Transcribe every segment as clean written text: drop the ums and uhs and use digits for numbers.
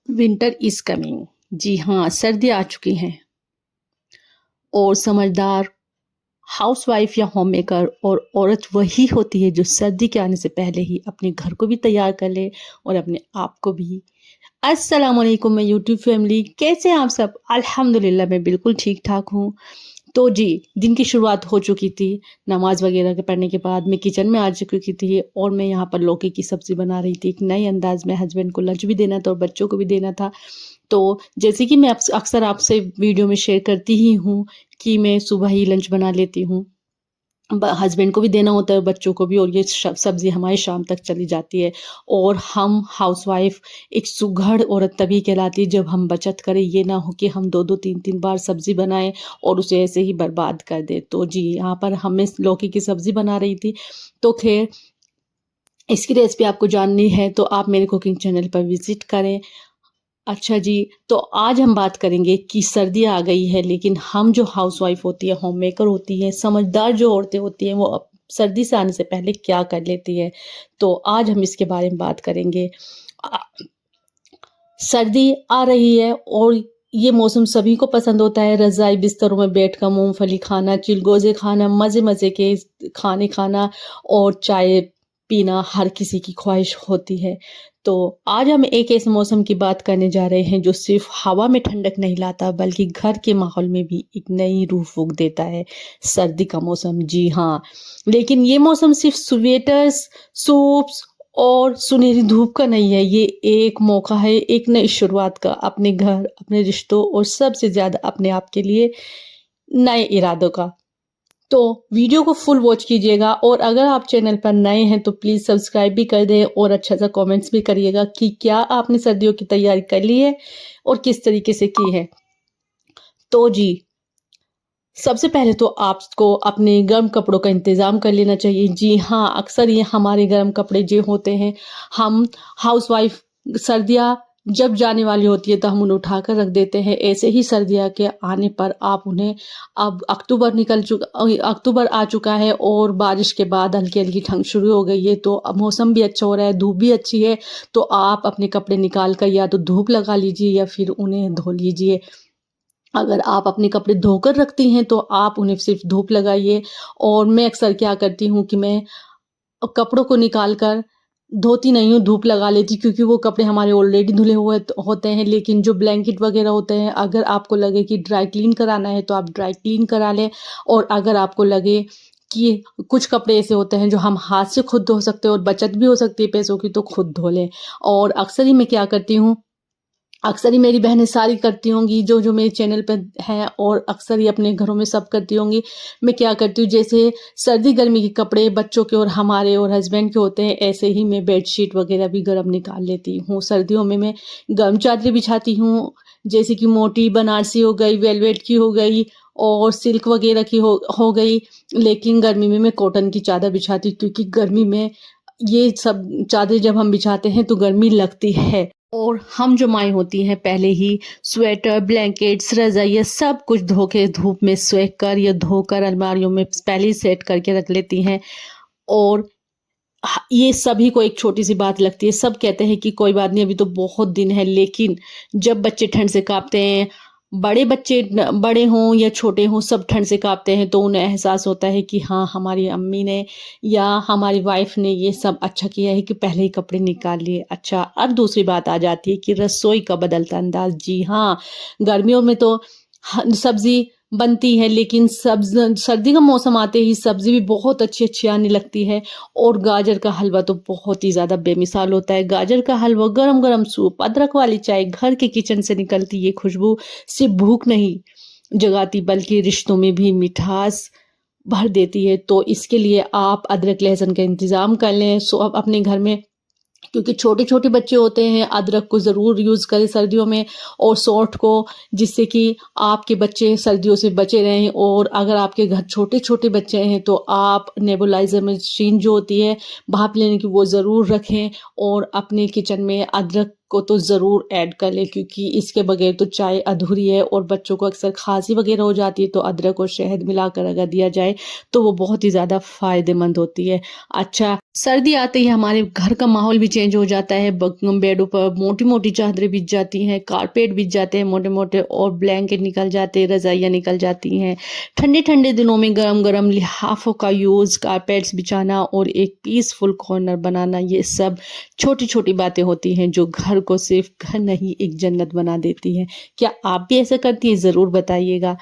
Winter is coming. जी हाँ, सर्दी आ चुकी हैं और समझदार हाउसवाइफ या होम मेकर और औरत वही होती है जो सर्दी के आने से पहले ही अपने घर को भी तैयार कर ले और अपने आप को भी। अस्सलाम वालेकुम मैं यूट्यूब फैमिली, कैसे हैं आप सब? अल्हम्दुलिल्लाह मैं बिल्कुल ठीक ठाक हूँ। तो जी, दिन की शुरुआत हो चुकी थी। नमाज़ वग़ैरह के पढ़ने के बाद मैं किचन में आ चुकी थी और मैं यहाँ पर लौकी की सब्ज़ी बना रही थी। एक नए अंदाज़ में हस्बैंड को लंच भी देना था और बच्चों को भी देना था। तो जैसे कि मैं अक्सर आपसे वीडियो में शेयर करती ही हूँ कि मैं सुबह ही लंच बना लेती हूँ। हस्बैंड को भी देना होता है, बच्चों को भी, और ये सब्ज़ी हमारी शाम तक चली जाती है। और हम हाउसवाइफ़ एक सुघड़ औरत तभी कहलाती है जब हम बचत करें, ये ना हो कि हम 2-2 3-3 बार सब्ज़ी बनाएँ और उसे ऐसे ही बर्बाद कर दें। तो जी, यहाँ पर हमें लौकी की सब्ज़ी बना रही थी। तो ख़ैर, इसकी रेसिपी आपको जाननी है तो आप मेरे कुकिंग चैनल पर विज़िट करें। अच्छा जी, तो आज हम बात करेंगे कि सर्दी आ गई है, लेकिन हम जो हाउसवाइफ़ होती है, होम मेकर होती हैं, समझदार जो औरतें होती हैं, वो सर्दी से आने से पहले क्या कर लेती हैं। तो आज हम इसके बारे में बात करेंगे। अ, सर्दी आ रही है और ये मौसम सभी को पसंद होता है। रज़ाई बिस्तरों में बैठकर मूँगफली खाना, चिलगोज़े खाना, मज़े-मज़े के खाने खाना और चाय पीना हर किसी की ख्वाहिश होती है। तो आज हम एक ऐसे मौसम की बात करने जा रहे हैं जो सिर्फ़ हवा में ठंडक नहीं लाता, बल्कि घर के माहौल में भी एक नई रूह फूँक देता है। सर्दी का मौसम, जी हाँ। लेकिन ये मौसम सिर्फ़ स्वेटर्स, सूट्स और सुनहरी धूप का नहीं है, ये एक मौका है एक नई शुरुआत का, अपने घर, अपने रिश्तों और सबसे ज़्यादा अपने आप के लिए नए इरादों का। तो वीडियो को फुल वॉच कीजिएगा और अगर आप चैनल पर नए हैं तो प्लीज़ सब्सक्राइब भी कर दें और अच्छा सा कमेंट्स भी करिएगा कि क्या आपने सर्दियों की तैयारी कर ली है और किस तरीके से की है। तो जी, सबसे पहले तो आपको अपने गर्म कपड़ों का इंतज़ाम कर लेना चाहिए। जी हाँ, अक्सर ये हमारे गर्म कपड़े जो होते हैं, हम हाउसवाइफ़ सर्दियाँ जब जाने वाली होती है तो हम उन्हें उठाकर रख देते हैं। ऐसे ही सर्दियाँ के आने पर आप उन्हें, अब अक्टूबर आ चुका है और बारिश के बाद हल्की-हल्की ठंड शुरू हो गई है, तो अब मौसम भी अच्छा हो रहा है, धूप भी अच्छी है, तो आप अपने कपड़े निकाल कर या तो धूप लगा लीजिए या फिर उन्हें धो लीजिए। अगर आप अपने कपड़े धोकर रखती हैं तो आप उन्हें सिर्फ़ धूप लगाइए। और मैं अक्सर क्या करती हूँ कि मैं कपड़ों को निकाल कर धोती नहीं हूँ, धूप लगा लेती हूँ, क्योंकि वो कपड़े हमारे ऑलरेडी धुले हुए होते हैं। लेकिन जो ब्लैंकेट वग़ैरह होते हैं, अगर आपको लगे कि ड्राई क्लीन कराना है तो आप ड्राई क्लीन करा लें। और अगर आपको लगे कि कुछ कपड़े ऐसे होते हैं जो हम हाथ से खुद धो सकते हैं और बचत भी हो सकती है पैसों की, तो खुद धो लें। और अक्सर ही मैं क्या करती हूँ, अक्सर ही मेरी बहनें सारी करती होंगी जो मेरे चैनल पे हैं, और अक्सर ही अपने घरों में सब करती होंगी। मैं क्या करती हूँ, जैसे सर्दी गर्मी के कपड़े बच्चों के और हमारे और हस्बैंड के होते हैं, ऐसे ही मैं बेडशीट वगैरह भी गर्म निकाल लेती हूँ। सर्दियों में मैं गर्म चादरें बिछाती हूँ, जैसे कि मोटी बनारसी हो गई, वेलवेट की हो गई और सिल्क वगैरह की हो गई। लेकिन गर्मी में मैं कॉटन की चादर बिछाती हूँ, क्योंकि गर्मी में ये सब चादरें जब हम बिछाते हैं तो गर्मी लगती है। और हम जो माएँ होती हैं, पहले ही स्वेटर, ब्लैंकेट्स, रज़ाइयाँ सब कुछ धो के धूप में सेंक कर या धोकर अलमारियों में पहले ही सेट करके रख लेती हैं। और ये सभी को एक छोटी-सी बात लगती है। सब कहते हैं कि कोई बात नहीं, अभी तो बहुत दिन है, लेकिन जब बच्चे ठंड से काँपते हैं, बड़े बच्चे बड़े हों या छोटे हों, सब ठंड से काँपते हैं, तो उन्हें एहसास होता है कि हाँ, हमारी अम्मी ने या हमारी वाइफ़ ने ये सब अच्छा किया है कि पहले ही कपड़े निकाल लिए। अच्छा, अब दूसरी बात आ जाती है कि रसोई का बदलता अंदाज़। जी हाँ, गर्मियों में तो सब्ज़ी बनती है, लेकिन सर्दी का मौसम आते ही सब्ज़ी भी बहुत अच्छी-अच्छी आने लगती है। और गाजर का हलवा तो बहुत ही ज़्यादा बेमिसाल होता है। गाजर का हलवा, गरम-गरम सूप, अदरक वाली चाय, घर के किचन से निकलती ये खुशबू सिर्फ़ भूख नहीं जगाती, बल्कि रिश्तों में भी मिठास भर देती है। तो इसके लिए आप अदरक लहसुन का इंतज़ाम कर लें। अब अपने घर में, क्योंकि छोटे-छोटे बच्चे होते हैं, अदरक को ज़रूर यूज़ करें सर्दियों में और सौंठ को, जिससे कि आपके बच्चे सर्दियों से बचे रहें। और अगर आपके घर छोटे-छोटे बच्चे हैं तो आप नेबुलाइज़र मशीन जो होती है भाप लेने की, वो ज़रूर रखें और अपने किचन में अदरक को तो ज़रूर ऐड कर लें, क्योंकि इसके बगैर तो चाय अधूरी है। और बच्चों को अक्सर खांसी वगैरह हो जाती है, तो अदरक और शहद मिलाकर अगर दिया जाए तो वो बहुत ही ज़्यादा फ़ायदेमंद होती है। अच्छा, सर्दी आते ही हमारे घर का माहौल भी चेंज हो जाता है। बेडों पर मोटी-मोटी चादरें बिछ जाती हैं, कारपेट बिछ जाते हैं मोटे-मोटे, और ब्लैंकेट निकल जाते हैं, रज़ाइयाँ निकल जाती हैं। ठंडे-ठंडे दिनों में गरम-गरम लिहाफ़ों का यूज़, कारपेट्स बिछाना और एक पीसफुल कॉर्नर बनाना, ये सब छोटी-छोटी बातें होती हैं जो घर को सिर्फ़ घर नहीं, एक जन्नत बना देती हैं। क्या आप भी ऐसा करती हैं? ज़रूर बताइएगा।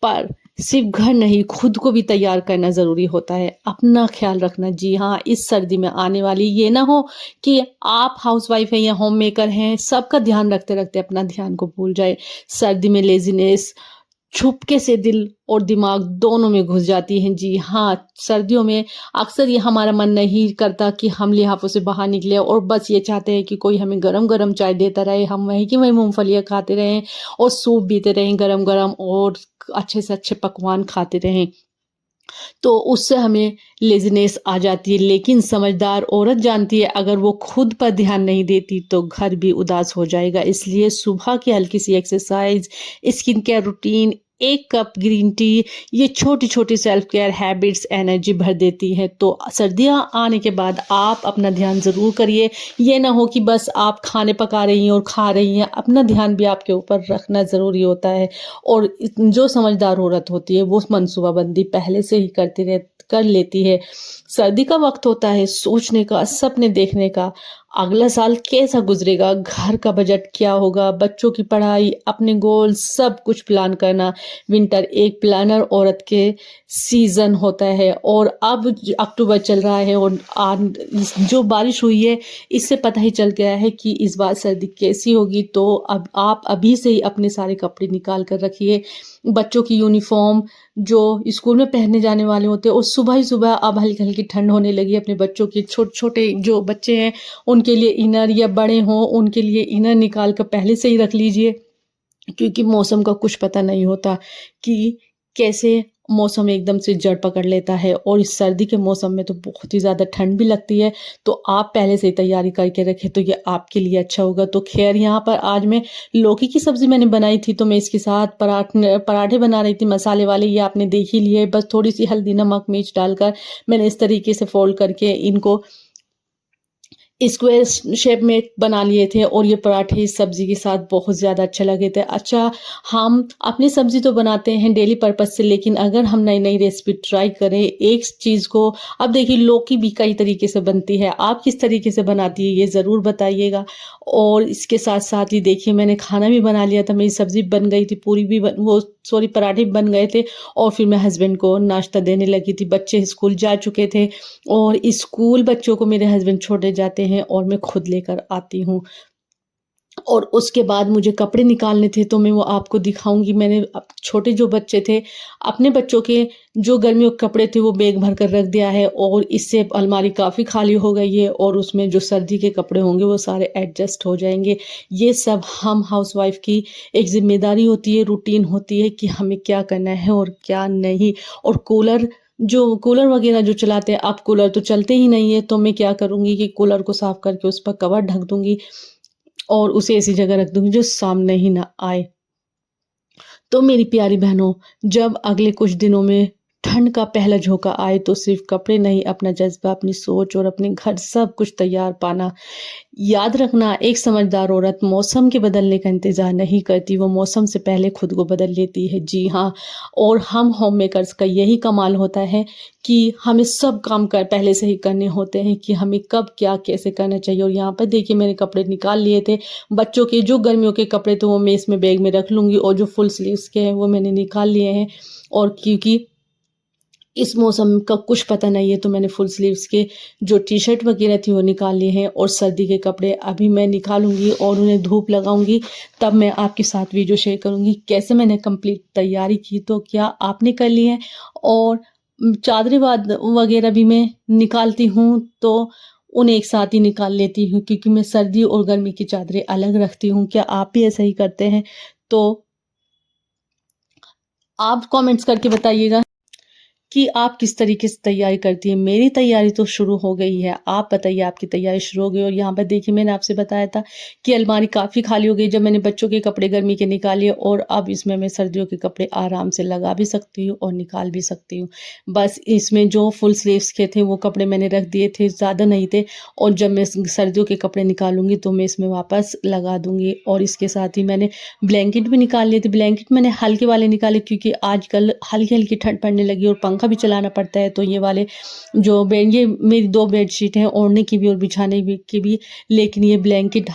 पर सिर्फ़ घर नहीं, खुद को भी तैयार करना ज़रूरी होता है, अपना ख़्याल रखना। जी हाँ, इस सर्दी में आने वाली, ये ना हो कि आप हाउसवाइफ़ हैं या होममेकर हैं, सबका ध्यान रखते-रखते अपना ध्यान को भूल जाएँ। सर्दी में लेज़ीनेस छुपके से दिल और दिमाग दोनों में घुस जाती हैं। जी हाँ, सर्दियों में अक्सर ये हमारा मन नहीं करता कि हम लिहाफ़ों से बाहर निकलें, और बस ये चाहते हैं कि कोई हमें गरम-गरम चाय देता रहे, हम वहीं की वहीं मूँगफलियाँ खाते रहें और सूप पीते रहें गरम-गरम, और अच्छे से अच्छे पकवान खाते रहें। तो उससे हमें लेज़ीनेस आ जाती है। लेकिन समझदार औरत जानती है, अगर वो खुद पर ध्यान नहीं देती तो घर भी उदास हो जाएगा। इसलिए सुबह की हल्की सी exercise, skin care routine, 1 cup green tea, ये छोटी-छोटी सेल्फ केयर हैबिट्स एनर्जी भर देती हैं। तो सर्दियाँ आने के बाद आप अपना ध्यान ज़रूर करिए। ये ना हो कि बस आप खाने पका रही हैं और खा रही हैं, अपना ध्यान भी आपके ऊपर रखना ज़रूरी होता है। और जो समझदार औरत होती है वो मनसूबाबंदी पहले से ही कर लेती है। सर्दी का वक़्त होता है सोचने का, सपने देखने का, अगला साल कैसा गुज़रेगा, घर का बजट क्या होगा, बच्चों की पढ़ाई, अपने गोल, सब कुछ प्लान करना। विंटर एक प्लानर औरत के सीज़न होता है। और अब अक्टूबर चल रहा है, और जो बारिश हुई है, इससे पता ही चल गया है कि इस बार सर्दी कैसी होगी। तो अब आप अभी से ही अपने सारे कपड़े निकाल कर रखिए। बच्चों की यूनिफ़ॉर्म जो स्कूल में पहनने जाने वाले होते हैं, और सुबह ही सुबह अब हल्की-हल्की ठंड होने लगी है। अपने बच्चों के छोटे-छोटे जो बच्चे हैं, उनके लिए इनर, या बड़े हों उनके लिए इनर निकाल कर पहले से ही रख लीजिए। क्योंकि मौसम का कुछ पता नहीं होता कि कैसे मौसम एकदम से जड़ पकड़ लेता है, और इस सर्दी के मौसम में तो बहुत ही ज़्यादा ठंड भी लगती है। तो आप पहले से ही तैयारी करके रखें तो ये आपके लिए अच्छा होगा। तो ख़ैर, यहाँ पर आज मैं लौकी की सब्ज़ी मैंने बनाई थी, तो मैं इसके साथ पराठे बना रही थी मसाले वाले, ये आपने देख ही लिए। बस थोड़ी-सी हल्दी, नमक, मिर्च डालकर मैंने इस तरीके से फ़ोल्ड करके इनको स्क्वायर शेप में बना लिए थे, और ये पराठे इस सब्ज़ी के साथ बहुत ज़्यादा अच्छे लगे थे। अच्छा, हम अपनी सब्ज़ी तो बनाते हैं डेली पर्पज़ से, लेकिन अगर हम नई-नई रेसिपी ट्राई करें एक चीज़ को, अब देखिए लौकी भी कई तरीके से बनती है, आप किस तरीके से बनाती है ये ज़रूर बताइएगा। और इसके साथ-साथ ही देखिए मैंने खाना भी बना लिया था, मेरी सब्ज़ी बन गई थी, पूरी भी पराठे भी बन गए थे, और फिर मैं हस्बैंड को नाश्ता देने लगी थी। बच्चे स्कूल जा चुके थे, और स्कूल बच्चों को मेरे हस्बैंड छोड़े जाते हैं, और मैं खुद लेकर आती हूँ। और उसके बाद मुझे कपड़े निकालने थे, तो मैं वो आपको दिखाऊँगी। मैंने छोटे जो बच्चे थे, अपने बच्चों के जो गर्मियों के कपड़े थे वो बैग भर कर रख दिया है, और इससे अलमारी काफ़ी खाली हो गई है, और उसमें जो सर्दी के कपड़े होंगे वो सारे एडजस्ट हो जाएँगे। ये सब हम हाउसवाइफ़ की एक ज़िम्मेदारी होती है, रूटीन होती है कि हमें क्या करना है और क्या नहीं। और कूलर वगैरह जो चलाते हैं, अब कूलर तो चलते ही नहीं है, तो मैं क्या करूँगी कि कूलर को साफ़ करके उस पर कवर ढक दूँगी, और उसे ऐसी जगह रख दूँगी जो सामने ही ना आए। तो मेरी प्यारी बहनों, जब अगले कुछ दिनों में ठंड का पहला झोंका आए, तो सिर्फ़ कपड़े नहीं, अपना जज़्बा, अपनी सोच और अपने घर सब कुछ तैयार पाना। याद रखना, एक समझदार औरत मौसम के बदलने का इंतज़ार नहीं करती, वो मौसम से पहले खुद को बदल लेती है। जी हाँ, और हम होम मेकर्स का यही कमाल होता है कि हमें सब काम पहले से ही करने होते हैं कि हमें कब क्या कैसे करना चाहिए। और यहाँ पर देखिए मैंने कपड़े निकाल लिए थे। बच्चों के जो गर्मियों के कपड़े थे वो मैं इसमें बैग में रख लूँगी, और जो फुल स्लीव्स के हैं वो मैंने निकाल लिए हैं। और क्योंकि इस मौसम का कुछ पता नहीं है, तो मैंने फुल स्लीव्स के जो टी-शर्ट वगैरह थी वो निकाल लिए हैं, और सर्दी के कपड़े अभी मैं निकालूँगी और उन्हें धूप लगाऊँगी, तब मैं आपके साथ वीडियो शेयर करूँगी कैसे मैंने कंप्लीट तैयारी की। तो क्या आपने कर ली है? और चादरें वगैरह भी मैं निकालती हूँ, तो उन्हें एक साथ ही निकाल लेती हूँ, क्योंकि मैं सर्दी और गर्मी की चादरें अलग रखती हूँ। क्या आप भी ऐसा ही करते हैं? तो आप कमेंट्स करके बताइएगा कि आप किस तरीके से तैयारी करती हैं। मेरी तैयारी तो शुरू हो गई है, आप बताइए आपकी तैयारी शुरू हो गई? और यहाँ पर देखिए मैंने आपसे बताया था कि अलमारी काफ़ी खाली हो गई जब मैंने बच्चों के कपड़े गर्मी के निकाले, और अब इसमें मैं सर्दियों के कपड़े आराम से लगा भी सकती हूँ और निकाल भी सकती हूँ। बस इसमें जो फुल स्लीव्स के थे वो कपड़े मैंने रख दिए थे, ज़्यादा नहीं थे, और जब मैं सर्दियों के कपड़े निकालूँगी तो मैं इसमें वापस लगा दूँगी। और इसके साथ ही मैंने ब्लैंकेट भी निकाल लिए थे। ब्लैंकेट मैंने हल्के वाले निकाले क्योंकि आजकल हल्की-हल्की ठंड पड़ने लगी और पंखा भी चलाना पड़ता है, तो ये वाले जो बेड, ये मेरी 2 बेडशीट हैं ओढ़ने की भी और बिछाने भी की भी, लेकिन ये ब्लैंकेट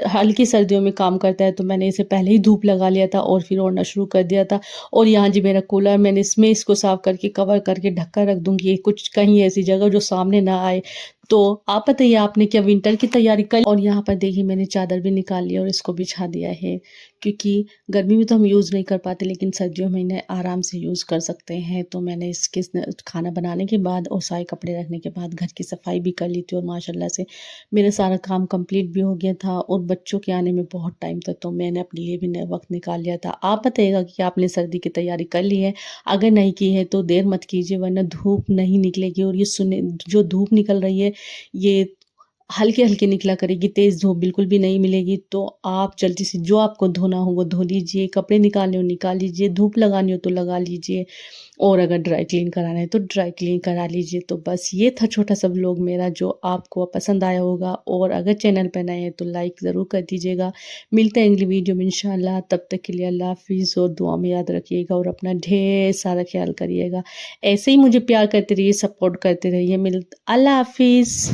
हल्की सर्दियों में काम करता है, तो मैंने इसे पहले ही धूप लगा लिया था और फिर ओढ़ना शुरू कर दिया था। और यहाँ जी मेरा कूलर, मैंने इसमें इसको साफ करके कवर करके ढक कर रख दूँगी, ये कुछ कहीं ऐसी जगह जो सामने ना आए। तो आप बताइए आपने क्या विंटर की तैयारी कर? और यहाँ पर देखिए मैंने चादर भी निकाल ली और इसको बिछा दिया है, क्योंकि गर्मी में तो हम यूज़ नहीं कर पाते, लेकिन सर्दियों में इन्हें आराम से यूज़ कर सकते हैं। तो मैंने इसके खाना बनाने के बाद और सारे कपड़े रखने के बाद घर की सफाई भी कर ली थी, और माशाल्लाह से मेरा सारा काम कंप्लीट भी हो गया था, और बच्चों के आने में बहुत टाइम था, तो मैंने अपने लिए भी वक्त निकाल लिया था। आप बताइएगा कि आपने सर्दी की तैयारी कर ली है? अगर नहीं की है तो देर मत कीजिए, वरना धूप नहीं निकलेगी, और ये सुने जो धूप निकल रही है ये हल्की-हल्की निकला करेगी, तेज़ धूप बिल्कुल भी नहीं मिलेगी। तो आप जल्दी से जो आपको धोना हो वो धो लीजिए, कपड़े निकालने हो निकाल लीजिए, धूप लगानी हो तो लगा लीजिए, और अगर ड्राई क्लीन कराना है तो ड्राई क्लीन करा लीजिए। तो बस ये था छोटा-सा व्लॉग मेरा, जो आपको पसंद आया होगा, और अगर चैनल पे नए हैं तो लाइक ज़रूर कर दीजिएगा। मिलते हैं अगली वीडियो में इंशाअल्लाह, तब तक के लिए अल्लाह हाफ़िज़, और दुआ में याद रखिएगा और अपना ढेर सारा ख़्याल करिएगा। ऐसे ही मुझे प्यार करते रहिए, सपोर्ट करते रहिए। अल्लाह हाफ़िज़।